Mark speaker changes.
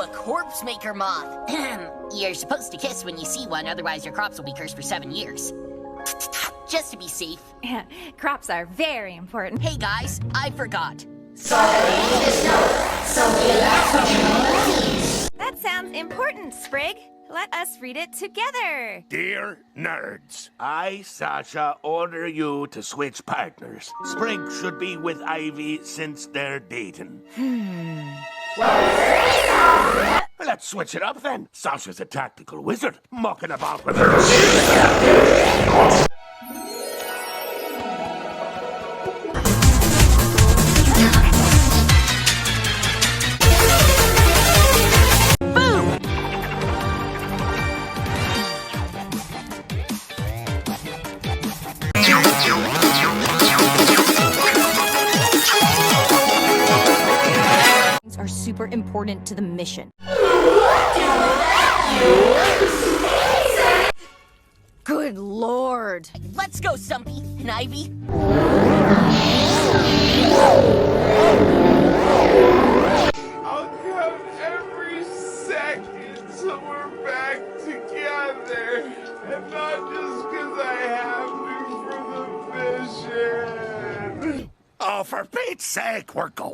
Speaker 1: a corpse maker moth. You're supposed to kiss when you see one, otherwise your crops will be cursed for 7 years. Just to be safe.
Speaker 2: Crops are very important.
Speaker 1: Hey guys, I forgot.
Speaker 2: That sounds important, Sprig. Let us read it together.
Speaker 3: Dear nerds, I, Sasha, order you to switch partners. Sprig should be with Ivy since they're dating. Let's switch it up then. Sasha's a tactical wizard, mucking about with her.
Speaker 2: Are super important to the mission. Good lord.
Speaker 1: Let's go, Stumpy and Ivy.
Speaker 4: I'll count every second so we're back together. And not just because I have to for the mission.
Speaker 3: Oh, for Pete's sake, we're going.